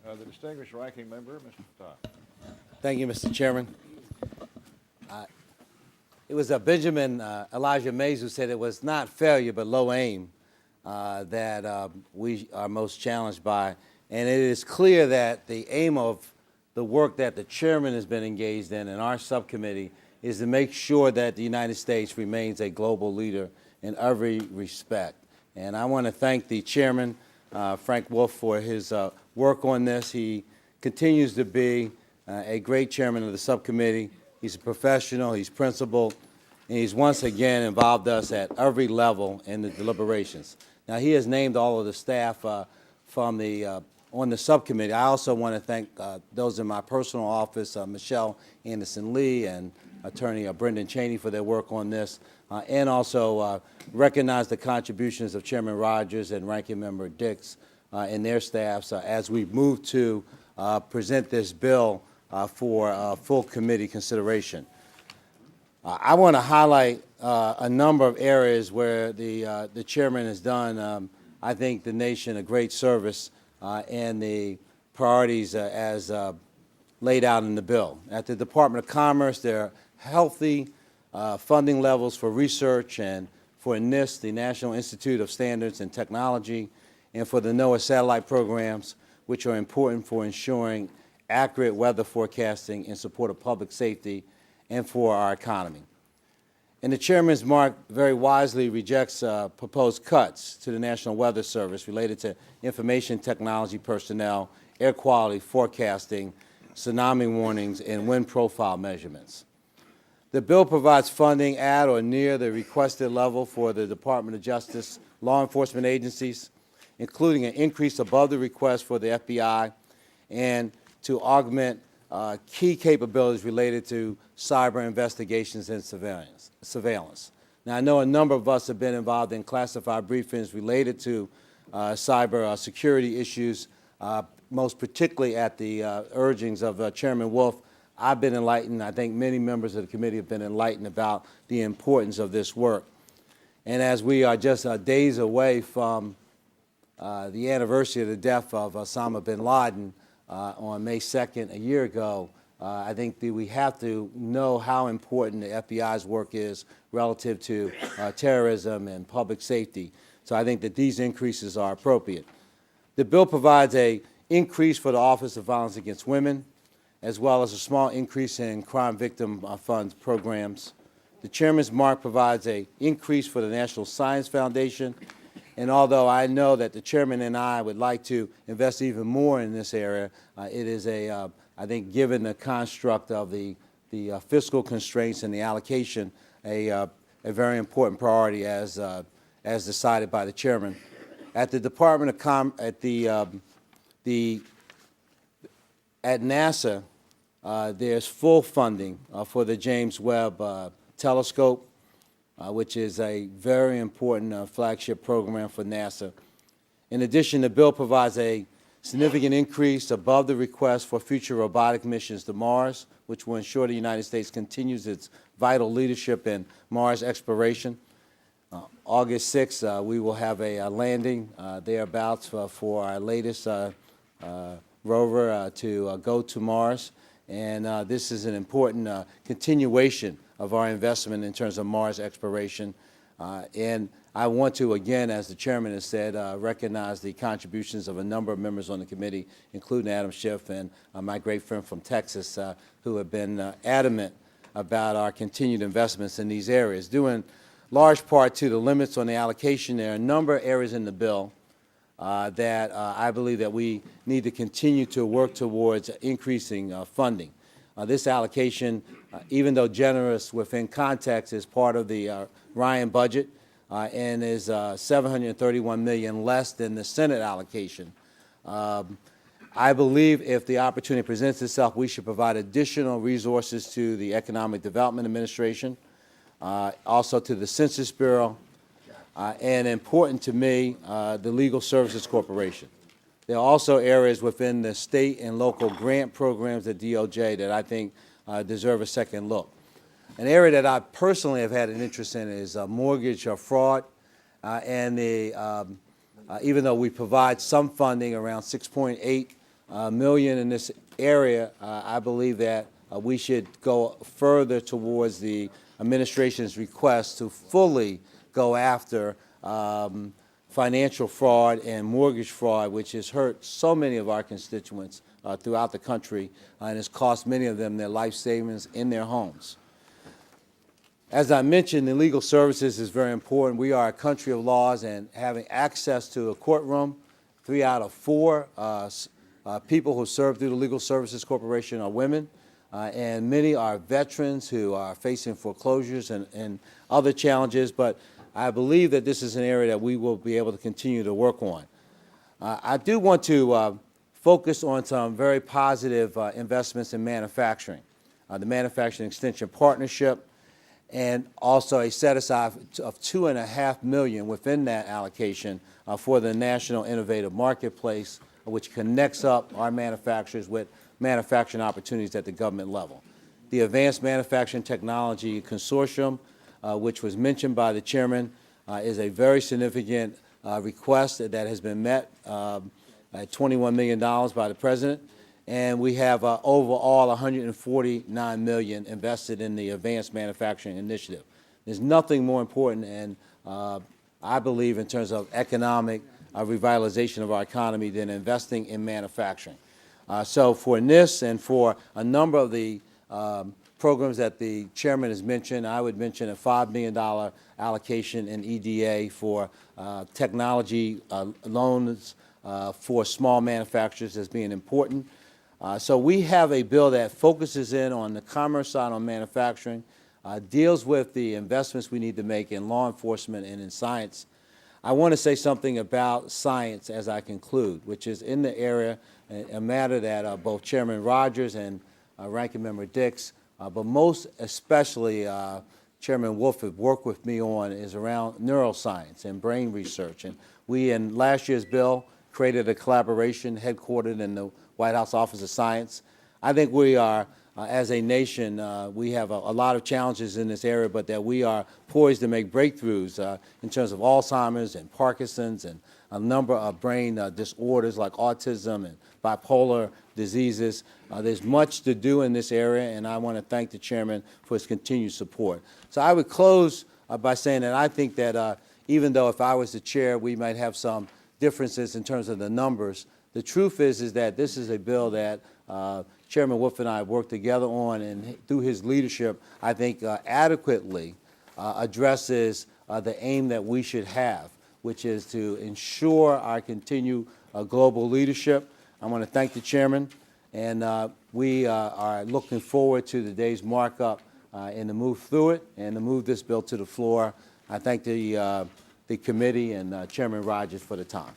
The distinguished ranking member, Mr. Fattah. Thank you, Mr. Chairman. It was Benjamin Elijah Mays who said it was not failure but low aim that we are most challenged by. And it is clear that the aim of the work that the chairman has been engaged in our subcommittee is to make sure that the United States remains a global leader in every respect. And I want to thank the chairman, Frank Wolf, for his work on this. He continues to be a great chairman of the subcommittee. He's a professional, he's principled, and he's once again involved us at every level in the deliberations. Now, he has named all of the staff from on the subcommittee. I also want to thank those in my personal office, Michelle Anderson-Lee and Attorney Brendan Cheney, for their work on this, and also recognize the contributions of Chairman Rogers and Ranking Member Dix and their staffs as we move to present this bill for full committee consideration. I want to highlight a number of areas where the chairman has done, I think, the nation a great service and the priorities as laid out in the bill. At the Department of Commerce, there are healthy funding levels for research and for NIST, the National Institute of Standards and Technology, and for the NOAA satellite programs, which are important for ensuring accurate weather forecasting in support of public safety and for our economy. And the chairman's mark very wisely rejects proposed cuts to the National Weather Service related to information technology personnel, air quality forecasting, tsunami warnings, and wind profile measurements. The bill provides funding at or near the requested level for the Department of Justice law enforcement agencies, including an increase above the request for the FBI, and to augment key capabilities related to cyber investigations and surveillance. Now, I know a number of us have been involved in classified briefings related to cyber security issues, most particularly at the urgings of Chairman Wolf. I've been enlightened. I think many members of the committee have been enlightened about the importance of this work. And as we are just days away from the anniversary of the death of Osama bin Laden on May 2nd, a year ago, I think that we have to know how important the FBI's work is relative to terrorism and public safety. So I think that these increases are appropriate. The bill provides an increase for the Office of Violence Against Women, as well as a small increase in crime victim funds programs. The chairman's mark provides an increase for the National Science Foundation. And although I know that the chairman and I would like to invest even more in this area, it is I think, given the construct of the fiscal constraints and the allocation, a very important priority as decided by the chairman. At the Department of at NASA, there's full funding for the James Webb telescope, which is a very important flagship program for NASA. In addition, the bill provides a significant increase above the request for future robotic missions to Mars, which will ensure the United States continues its vital leadership in Mars exploration. August 6th, we will have a landing thereabouts for our latest rover to go to Mars. And this is an important continuation of our investment in terms of Mars exploration. And I want to, again, as the chairman has said, recognize the contributions of a number of members on the committee, including Adam Schiff and my great friend from Texas, who have been adamant about our continued investments in these areas. Due in large part to the limits on the allocation, there are a number of areas in the bill that I believe that we need to continue to work towards increasing funding. This allocation, even though generous within context, is part of the Ryan budget and is $731 million less than the Senate allocation. I believe if the opportunity presents itself, we should provide additional resources to the Economic Development Administration, also to the Census Bureau, and important to me, the Legal Services Corporation. There are also areas within the state and local grant programs at DOJ that I think deserve a second look. An area that I personally have had an interest in is mortgage fraud, and even though we provide some funding, around $6.8 million in this area, I believe that we should go further towards the administration's request to fully go after financial fraud and mortgage fraud, which has hurt so many of our constituents throughout the country and has cost many of them their life savings in their homes. As I mentioned, the legal services is very important. We are a country of laws, and having access to a courtroom, 3 out of 4 people who serve through the Legal Services Corporation are women, and many are veterans who are facing foreclosures and other challenges, but I believe that this is an area that we will be able to continue to work on. I do want to focus on some very positive investments in manufacturing, the Manufacturing Extension Partnership, and also a set-aside of $2.5 million within that allocation for the National Innovative Marketplace, which connects up our manufacturers with manufacturing opportunities at the government level. The Advanced Manufacturing Technology Consortium, which was mentioned by the chairman, is a very significant request that has been met at $21 million by the president. And we have overall $149 million invested in the Advanced Manufacturing Initiative. There's nothing more important, and I believe in terms of economic revitalization of our economy than investing in manufacturing. So for this and for a number of the programs that the chairman has mentioned, I would mention a $5 million allocation in EDA for technology loans for small manufacturers as being important. So we have a bill that focuses in on the commerce side on manufacturing, deals with the investments we need to make in law enforcement and in science. I want to say something about science as I conclude, which is in the area, a matter that both Chairman Rogers and Ranking Member Dix, but most especially Chairman Wolf have worked with me on, is around neuroscience and brain research. And we, in last year's bill, created a collaboration headquartered in the White House Office of Science. I think we are, as a nation, we have a lot of challenges in this area, but that we are poised to make breakthroughs in terms of Alzheimer's and Parkinson's and a number of brain disorders like autism and bipolar diseases. There's much to do in this area, and I want to thank the chairman for his continued support. So I would close by saying that I think that even though if I was the chair, we might have some differences in terms of the numbers, the truth is that this is a bill that Chairman Wolf and I have worked together on, and through his leadership, I think adequately addresses the aim that we should have, which is to ensure our continued global leadership. I want to thank the chairman, and we are looking forward to the day's markup and to move through it and to move this bill to the floor. I thank the committee and Chairman Rogers for the time.